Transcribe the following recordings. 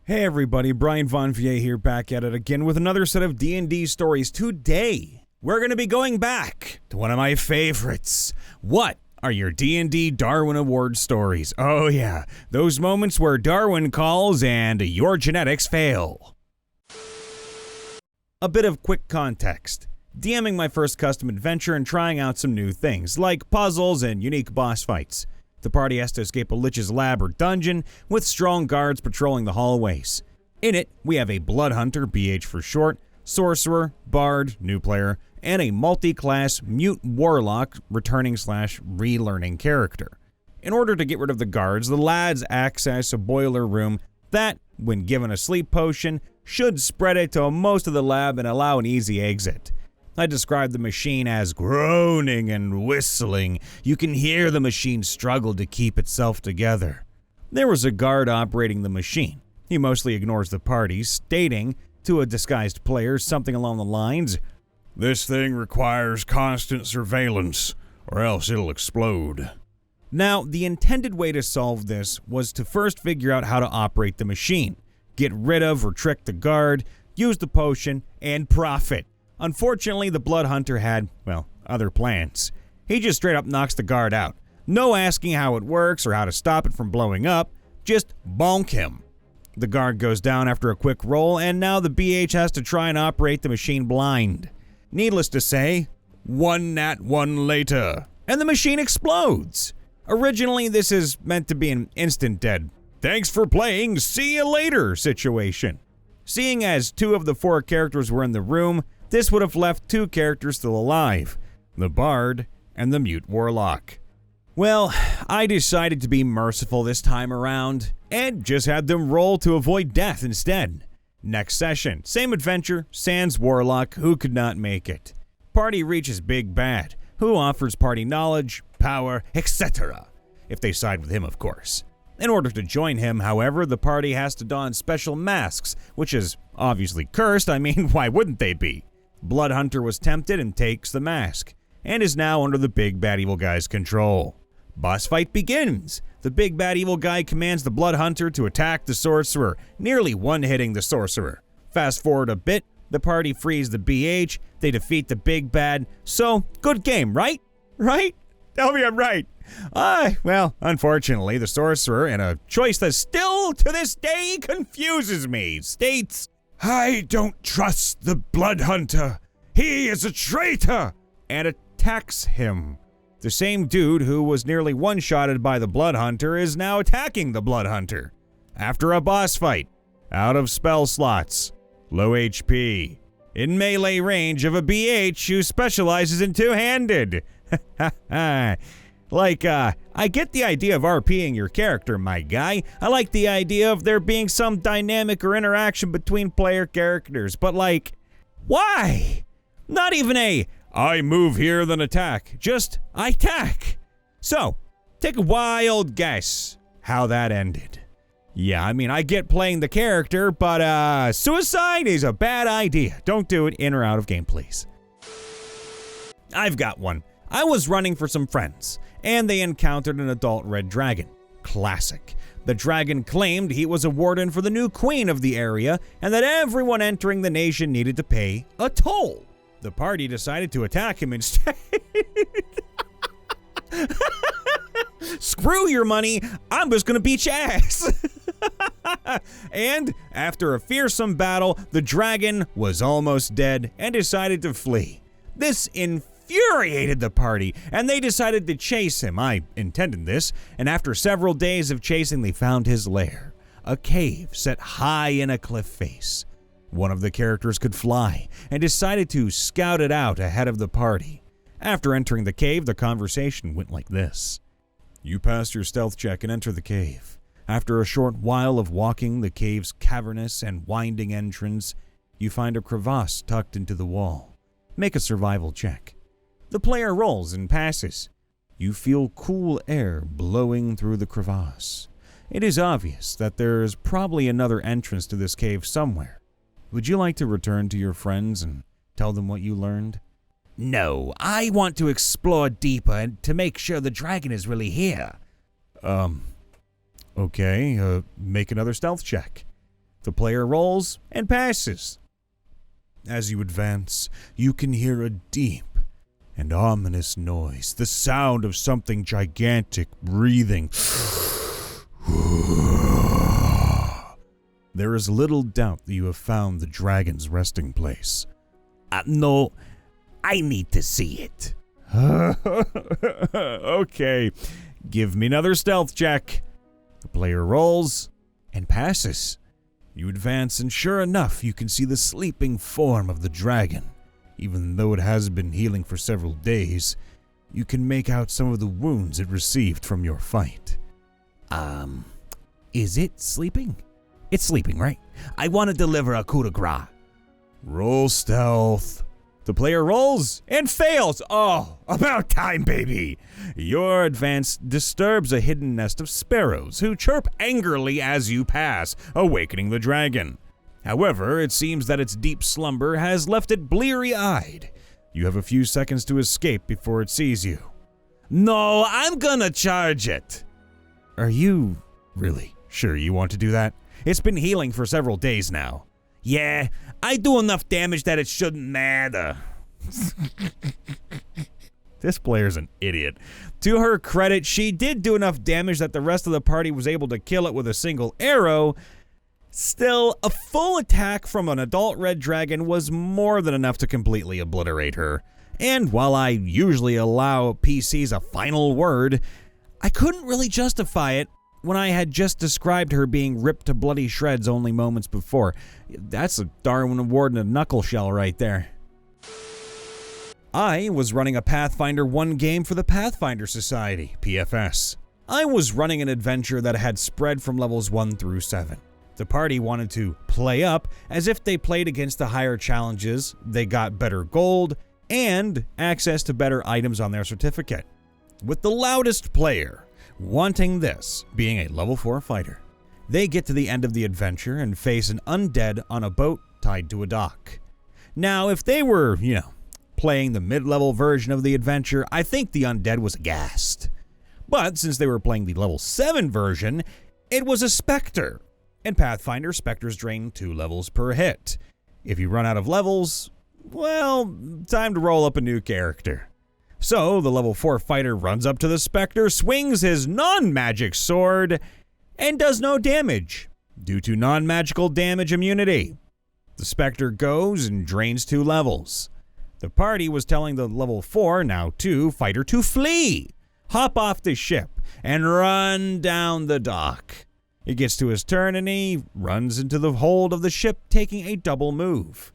Hey everybody, Brian Von Vier here, back at it again with another set of D&D stories. Today, we're going to be going back to one of my favorites. What are your D&D Darwin Award stories? Oh yeah, those moments where Darwin calls and your genetics fail. A bit of quick context. DMing my first custom adventure and trying out some new things, like puzzles and unique boss fights. The party has to escape a lich's lab or dungeon, with strong guards patrolling the hallways. In it, we have a blood hunter, BH for short, sorcerer, bard, new player, and a multi-class mute warlock returning/relearning character. In order to get rid of the guards, the lads access a boiler room that, when given a sleep potion, should spread it to most of the lab and allow an easy exit. I described the machine as groaning and whistling. You can hear the machine struggle to keep itself together. There was a guard operating the machine. He mostly ignores the party, stating to a disguised player something along the lines, "This thing requires constant surveillance, or else it'll explode." Now, the intended way to solve this was to first figure out how to operate the machine, get rid of or trick the guard, use the potion, and profit. Unfortunately, the blood hunter had, other plans. He just straight up knocks the guard out. No asking how it works or how to stop it from blowing up, just bonk him. The guard goes down after a quick roll, and now the BH has to try and operate the machine blind. Needless to say, one nat one later, and the machine explodes. Originally, this is meant to be an instant dead, "Thanks for playing, see you later" situation. Seeing as 2 of the 4 characters were in the room, this would have left 2 characters still alive, the bard and the mute warlock. Well, I decided to be merciful this time around, and just had them roll to avoid death instead. Next session, same adventure, sans warlock, who could not make it. Party reaches Big Bad, who offers party knowledge, power, etc. If they side with him, of course. In order to join him, however, the party has to don special masks, which is obviously cursed. I mean, why wouldn't they be? Blood Hunter was tempted and takes the mask, and is now under the Big Bad Evil Guy's control. Boss fight begins. The Big Bad Evil Guy commands the Blood Hunter to attack the Sorcerer, nearly one-hitting the Sorcerer. Fast forward a bit, the party frees the BH, they defeat the Big Bad, so good game, right? Right? Tell me I'm right. Unfortunately, the Sorcerer, in a choice that still to this day confuses me, states, "I don't trust the Blood Hunter. He is a traitor," and attacks him. The same dude who was nearly one-shotted by the Blood Hunter is now attacking the Blood Hunter. After a boss fight, out of spell slots, low HP, in melee range of a BH who specializes in two-handed. I get the idea of RPing your character, my guy. I like the idea of there being some dynamic or interaction between player characters, but why? Not even a, "I move here then attack," just, "I attack." So, take a wild guess how that ended. Yeah, I get playing the character, but suicide is a bad idea. Don't do it in or out of game, please. I've got one. I was running for some friends, and they encountered an adult red dragon. Classic. The dragon claimed he was a warden for the new queen of the area, and that everyone entering the nation needed to pay a toll. The party decided to attack him instead. Screw your money, I'm just gonna beat your ass. And after a fearsome battle, the dragon was almost dead and decided to flee. This infuriated the party, and they decided to chase him. I intended this, and after several days of chasing, they found his lair, a cave set high in a cliff face. One of the characters could fly, and decided to scout it out ahead of the party. After entering the cave, the conversation went like this. You pass your stealth check and enter the cave. After a short while of walking the cave's cavernous and winding entrance, you find a crevasse tucked into the wall. Make a survival check. The player rolls and passes. You feel cool air blowing through the crevasse. It is obvious that there is probably another entrance to this cave somewhere. Would you like to return to your friends and tell them what you learned? No, I want to explore deeper to make sure the dragon is really here. Okay, make another stealth check. The player rolls and passes. As you advance, you can hear a deep and ominous noise, the sound of something gigantic breathing. There is little doubt that you have found the dragon's resting place. No, I need to see it. Okay, give me another stealth check. The player rolls and passes. You advance, and sure enough, you can see the sleeping form of the dragon. Even though it has been healing for several days, you can make out some of the wounds it received from your fight. Is it sleeping? It's sleeping, right? I want to deliver a coup de grace. Roll stealth. The player rolls and fails. Oh, about time, baby. Your advance disturbs a hidden nest of sparrows who chirp angrily as you pass, awakening the dragon. However, it seems that its deep slumber has left it bleary-eyed. You have a few seconds to escape before it sees you. No, I'm gonna charge it. Are you really sure you want to do that? It's been healing for several days now. Yeah, I do enough damage that it shouldn't matter. This player's an idiot. To her credit, she did do enough damage that the rest of the party was able to kill it with a single arrow. Still, a full attack from an adult red dragon was more than enough to completely obliterate her. And while I usually allow PCs a final word, I couldn't really justify it when I had just described her being ripped to bloody shreds only moments before. That's a Darwin Award in a knuckle shell right there. I was running a Pathfinder 1 game for the Pathfinder Society, PFS. I was running an adventure that had spread from levels 1 through 7. The party wanted to play up as if they played against the higher challenges, they got better gold, and access to better items on their certificate. With the loudest player wanting this, being a level 4 fighter. They get to the end of the adventure and face an undead on a boat tied to a dock. Now, if they were, playing the mid-level version of the adventure, I think the undead was aghast. But since they were playing the level 7 version, it was a specter. In Pathfinder, specters drain 2 levels per hit. If you run out of levels, well, time to roll up a new character. So, the level 4 fighter runs up to the specter, swings his non-magic sword, and does no damage, due to non-magical damage immunity. The specter goes and drains 2 levels. The party was telling the level 4, now 2, fighter to flee, hop off the ship, and run down the dock. It gets to his turn and he runs into the hold of the ship, taking a double move.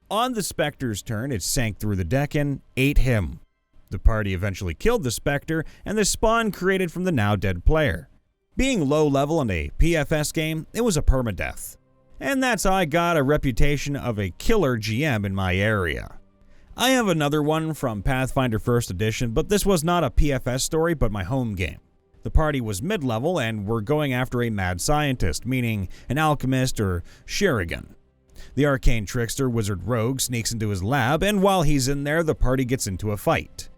On the specter's turn, it sank through the deck and ate him. The party eventually killed the specter and the spawn created from the now dead player. Being low level in a PFS game, it was a permadeath. And that's how I got a reputation of a killer GM in my area. I have another one from Pathfinder 1st Edition, but this was not a PFS story but my home game. The party was mid-level and were going after a mad scientist, meaning an alchemist or shuriken. The arcane trickster wizard rogue sneaks into his lab, and while he's in there, the party gets into a fight.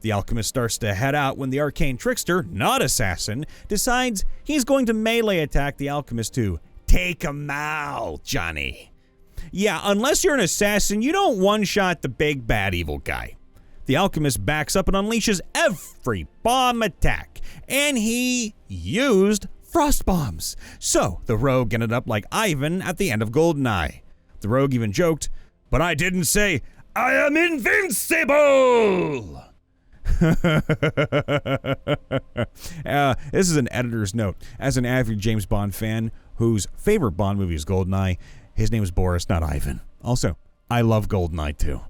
The alchemist starts to head out when the arcane trickster, not assassin, decides he's going to melee attack the alchemist to take him out, Johnny. Yeah, unless you're an assassin, you don't one-shot the big bad evil guy. The alchemist backs up and unleashes every bomb attack, and he used frost bombs. So the rogue ended up like Ivan at the end of Goldeneye. The rogue even joked, "But I didn't say, I am invincible!" This is an editor's note. As an avid James Bond fan whose favorite Bond movie is Goldeneye, his name is Boris, not Ivan. Also, I love Goldeneye too.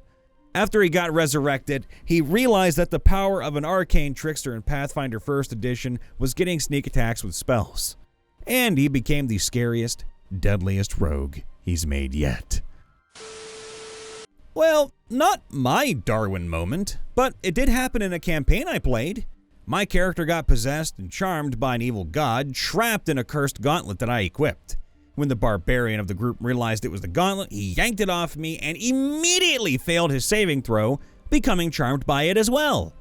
After he got resurrected, he realized that the power of an arcane trickster in Pathfinder 1st Edition was getting sneak attacks with spells. And he became the scariest, deadliest rogue he's made yet. Well, not my Darwin moment, but it did happen in a campaign I played. My character got possessed and charmed by an evil god, trapped in a cursed gauntlet that I equipped. When the barbarian of the group realized it was the gauntlet, he yanked it off me and immediately failed his saving throw, becoming charmed by it as well.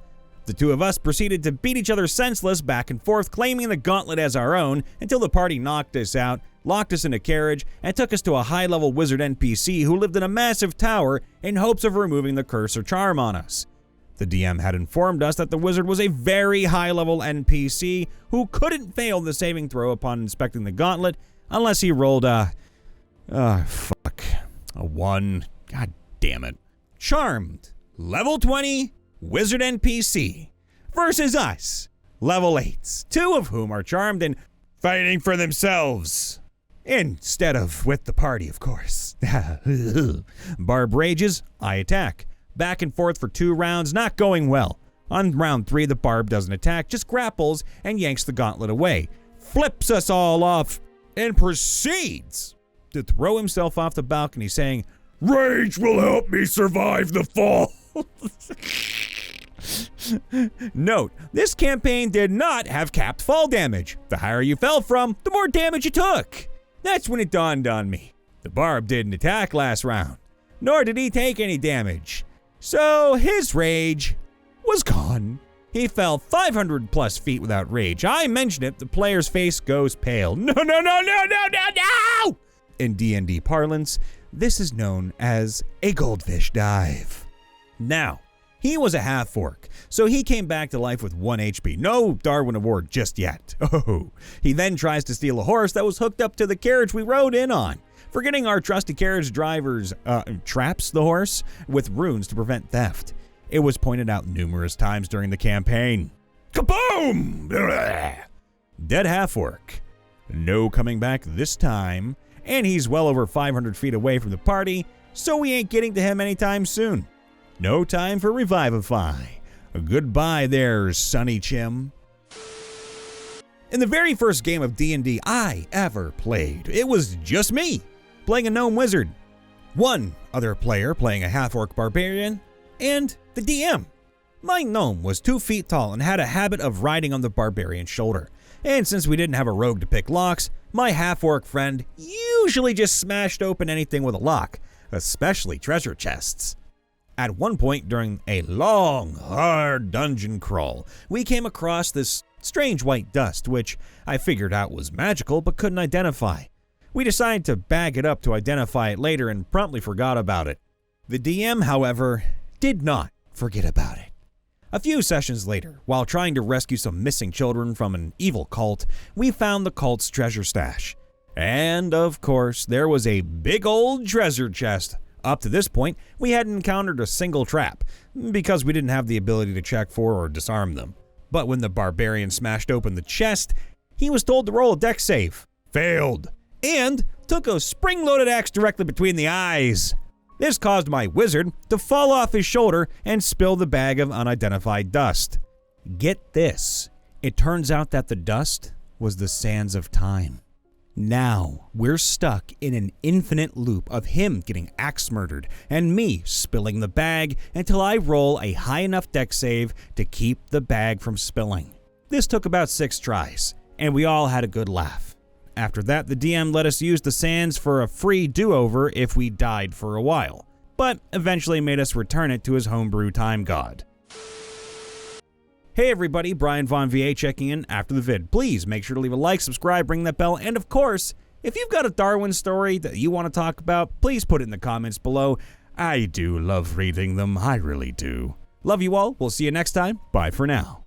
The two of us proceeded to beat each other senseless back and forth, claiming the gauntlet as our own until the party knocked us out, locked us in a carriage, and took us to a high-level wizard NPC who lived in a massive tower in hopes of removing the curse or charm on us. The DM had informed us that the wizard was a very high-level NPC who couldn't fail the saving throw upon inspecting the gauntlet unless he rolled a 1. God damn it. Charmed. Level 20, wizard NPC. Versus us, level 8s, 2 of whom are charmed and fighting for themselves. Instead of with the party, of course. Barb rages, I attack. Back and forth for 2 rounds, not going well. On round 3, the Barb doesn't attack, just grapples and yanks the gauntlet away, flips us all off, and proceeds to throw himself off the balcony saying, "Rage will help me survive the fall." Note, this campaign did not have capped fall damage. The higher you fell from, the more damage you took. That's when it dawned on me. The Barb didn't attack last round, nor did he take any damage. So his rage was gone. He fell 500 plus feet without rage. I mention it, the player's face goes pale. No! In D&D parlance, this is known as a goldfish dive. Now, he was a half-orc, so he came back to life with 1 HP. No Darwin Award just yet. Oh, he then tries to steal a horse that was hooked up to the carriage we rode in on. Forgetting our trusty carriage drivers traps the horse with runes to prevent theft. It was pointed out numerous times during the campaign. Kaboom! Dead half-orc. No coming back this time, and he's well over 500 feet away from the party, so we ain't getting to him anytime soon. No time for Revivify. Goodbye there, Sonny Chim. In the very first game of D&D I ever played, it was just me, playing a gnome wizard. One other player playing a half-orc barbarian, and the DM. My gnome was 2 feet tall and had a habit of riding on the barbarian's shoulder. And since we didn't have a rogue to pick locks, my half-orc friend usually just smashed open anything with a lock, especially treasure chests. At one point during a long, hard dungeon crawl, we came across this strange white dust, which I figured out was magical but couldn't identify. We decided to bag it up to identify it later and promptly forgot about it. The DM, however, did not forget about it. A few sessions later, while trying to rescue some missing children from an evil cult, we found the cult's treasure stash. And, of course, there was a big old treasure chest. Up to this point, we hadn't encountered a single trap, because we didn't have the ability to check for or disarm them. But when the barbarian smashed open the chest, he was told to roll a dex save. Failed. And took a spring-loaded axe directly between the eyes. This caused my wizard to fall off his shoulder and spill the bag of unidentified dust. Get this, it turns out that the dust was the sands of time. Now, we're stuck in an infinite loop of him getting axe murdered and me spilling the bag until I roll a high enough dex save to keep the bag from spilling. This took about 6 tries, and we all had a good laugh. After that, the DM let us use the sands for a free do-over if we died for a while, but eventually made us return it to his homebrew time god. Hey everybody, Brian Von VA checking in after the vid. Please make sure to leave a like, subscribe, ring that bell, and of course, if you've got a Darwin story that you want to talk about, please put it in the comments below. I do love reading them, I really do. Love you all, we'll see you next time, bye for now.